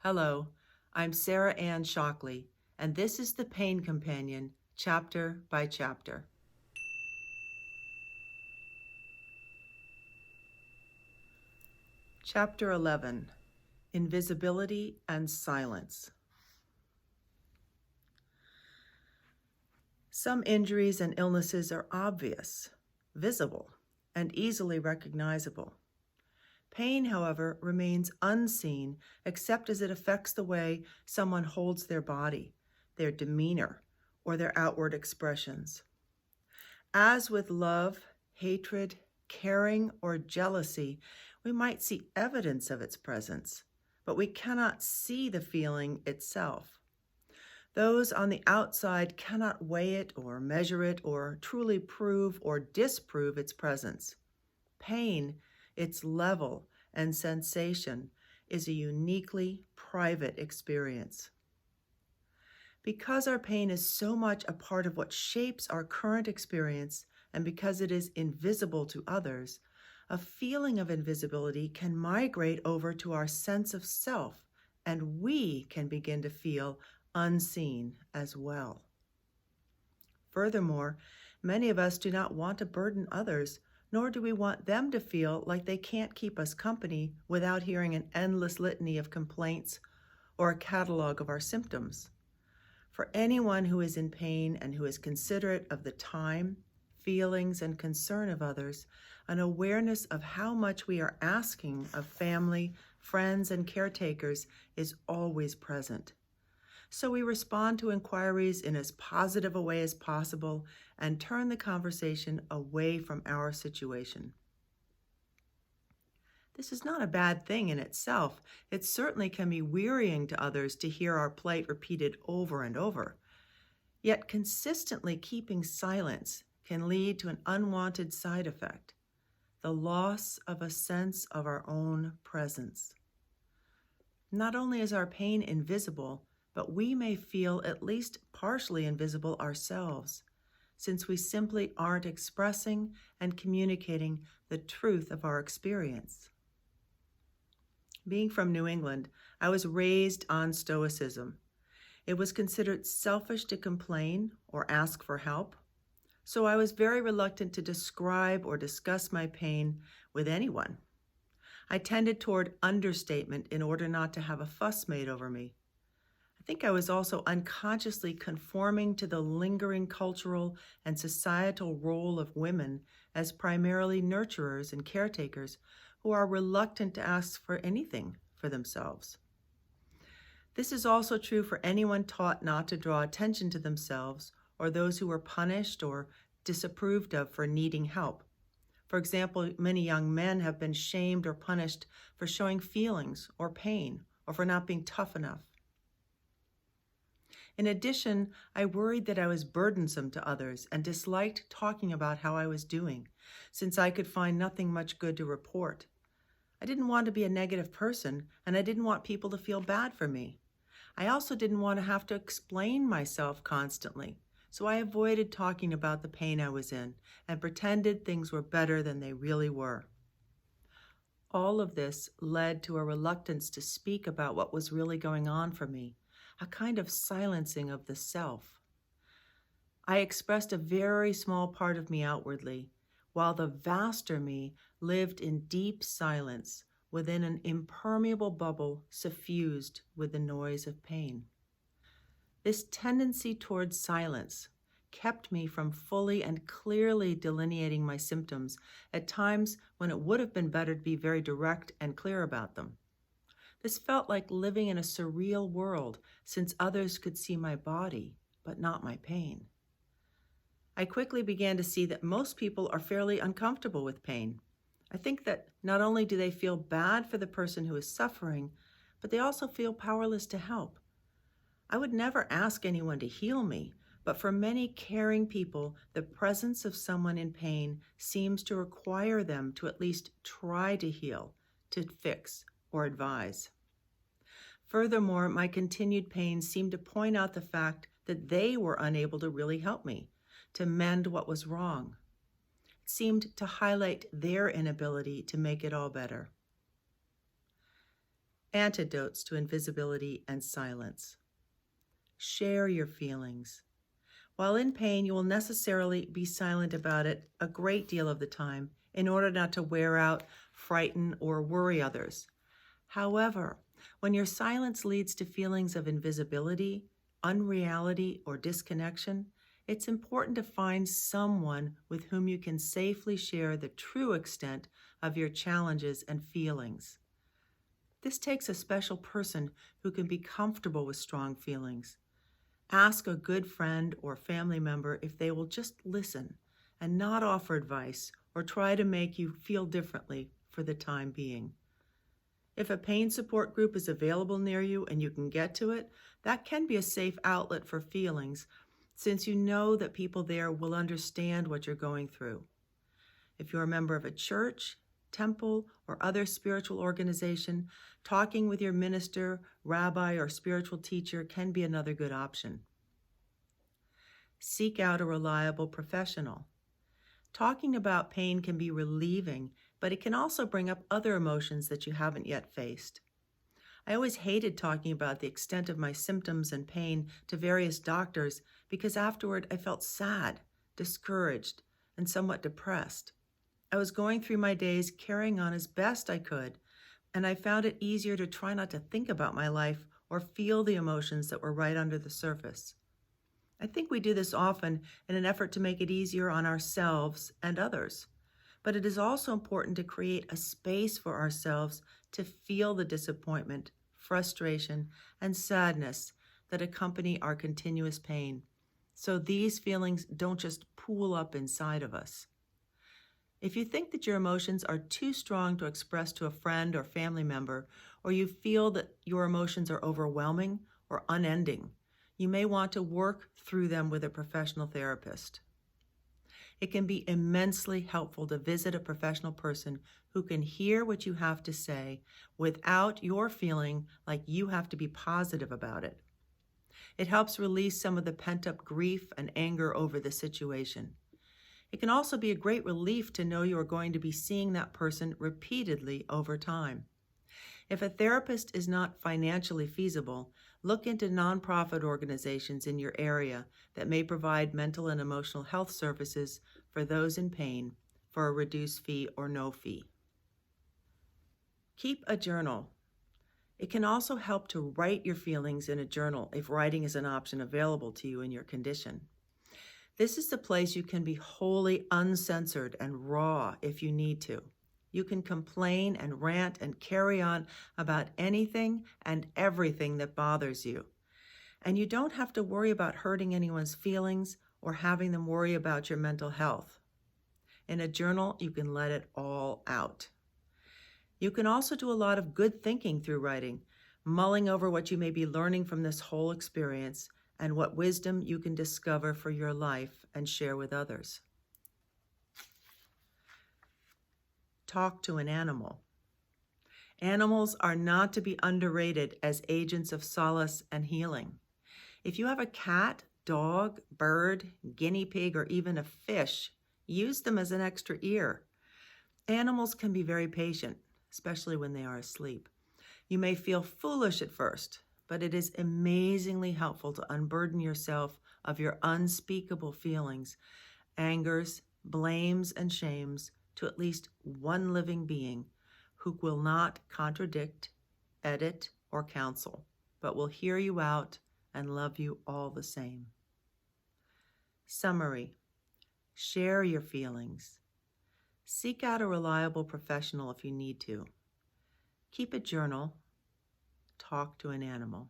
Hello, I'm Sarah Anne Shockley, and this is the Pain Companion, chapter by chapter. Chapter 11, Invisibility and Silence. Some injuries and illnesses are obvious, visible, and easily recognizable. Pain, however, remains unseen except as it affects the way someone holds their body, their demeanor, or their outward expressions. As with love, hatred, caring, or jealousy, we might see evidence of its presence, but we cannot see the feeling itself. Those on the outside cannot weigh it or measure it or truly prove or disprove its presence. Pain, its level and sensation, is a uniquely private experience. Because our pain is so much a part of what shapes our current experience, and because it is invisible to others, a feeling of invisibility can migrate over to our sense of self, and we can begin to feel unseen as well. Furthermore, many of us do not want to burden others, nor do we want them to feel like they can't keep us company without hearing an endless litany of complaints or a catalog of our symptoms. For anyone who is in pain and who is considerate of the time, feelings, and concern of others, an awareness of how much we are asking of family, friends, and caretakers is always present. So we respond to inquiries in as positive a way as possible and turn the conversation away from our situation. This is not a bad thing in itself. It certainly can be wearying to others to hear our plight repeated over and over. Yet consistently keeping silence can lead to an unwanted side effect, the loss of a sense of our own presence. Not only is our pain invisible, but we may feel at least partially invisible ourselves, since we simply aren't expressing and communicating the truth of our experience. Being from New England, I was raised on Stoicism. It was considered selfish to complain or ask for help, so I was very reluctant to describe or discuss my pain with anyone. I tended toward understatement in order not to have a fuss made over me. I think I was also unconsciously conforming to the lingering cultural and societal role of women as primarily nurturers and caretakers who are reluctant to ask for anything for themselves. This is also true for anyone taught not to draw attention to themselves or those who were punished or disapproved of for needing help. For example, many young men have been shamed or punished for showing feelings or pain or for not being tough enough. In addition, I worried that I was burdensome to others and disliked talking about how I was doing, since I could find nothing much good to report. I didn't want to be a negative person, and I didn't want people to feel bad for me. I also didn't want to have to explain myself constantly, so I avoided talking about the pain I was in and pretended things were better than they really were. All of this led to a reluctance to speak about what was really going on for me, a kind of silencing of the self. I expressed a very small part of me outwardly, while the vaster me lived in deep silence within an impermeable bubble suffused with the noise of pain. This tendency towards silence kept me from fully and clearly delineating my symptoms at times when it would have been better to be very direct and clear about them. This felt like living in a surreal world, since others could see my body, but not my pain. I quickly began to see that most people are fairly uncomfortable with pain. I think that not only do they feel bad for the person who is suffering, but they also feel powerless to help. I would never ask anyone to heal me, but for many caring people, the presence of someone in pain seems to require them to at least try to heal, to fix, or advise. Furthermore, my continued pain seemed to point out the fact that they were unable to really help me, to mend what was wrong. It seemed to highlight their inability to make it all better. Antidotes to invisibility and silence. Share your feelings. While in pain, you will necessarily be silent about it a great deal of the time in order not to wear out, frighten, or worry others. However, when your silence leads to feelings of invisibility, unreality, or disconnection, it's important to find someone with whom you can safely share the true extent of your challenges and feelings. This takes a special person who can be comfortable with strong feelings. Ask a good friend or family member if they will just listen and not offer advice or try to make you feel differently for the time being. If a pain support group is available near you and you can get to it, that can be a safe outlet for feelings, since you know that people there will understand what you're going through. If you're a member of a church, temple, or other spiritual organization, talking with your minister, rabbi, or spiritual teacher can be another good option. Seek out a reliable professional. Talking about pain can be relieving, but it can also bring up other emotions that you haven't yet faced. I always hated talking about the extent of my symptoms and pain to various doctors because afterward I felt sad, discouraged, and somewhat depressed. I was going through my days carrying on as best I could, and I found it easier to try not to think about my life or feel the emotions that were right under the surface. I think we do this often in an effort to make it easier on ourselves and others. But it is also important to create a space for ourselves to feel the disappointment, frustration, and sadness that accompany our continuous pain, so these feelings don't just pool up inside of us. If you think that your emotions are too strong to express to a friend or family member, or you feel that your emotions are overwhelming or unending, you may want to work through them with a professional therapist. It can be immensely helpful to visit a professional person who can hear what you have to say without your feeling like you have to be positive about it. It helps release some of the pent-up grief and anger over the situation. It can also be a great relief to know you are going to be seeing that person repeatedly over time. If a therapist is not financially feasible, look into nonprofit organizations in your area that may provide mental and emotional health services for those in pain for a reduced fee or no fee. Keep a journal. It can also help to write your feelings in a journal if writing is an option available to you in your condition. This is the place you can be wholly uncensored and raw if you need to. You can complain and rant and carry on about anything and everything that bothers you. And you don't have to worry about hurting anyone's feelings or having them worry about your mental health. In a journal, you can let it all out. You can also do a lot of good thinking through writing, mulling over what you may be learning from this whole experience and what wisdom you can discover for your life and share with others. Talk to an animal. Animals are not to be underrated as agents of solace and healing. If you have a cat, dog, bird, guinea pig, or even a fish, use them as an extra ear. Animals can be very patient, especially when they are asleep. You may feel foolish at first, but it is amazingly helpful to unburden yourself of your unspeakable feelings, angers, blames, and shames to at least one living being who will not contradict, edit, or counsel, but will hear you out and love you all the same. Summary: share your feelings. Seek out a reliable professional if you need to. Keep a journal. Talk to an animal.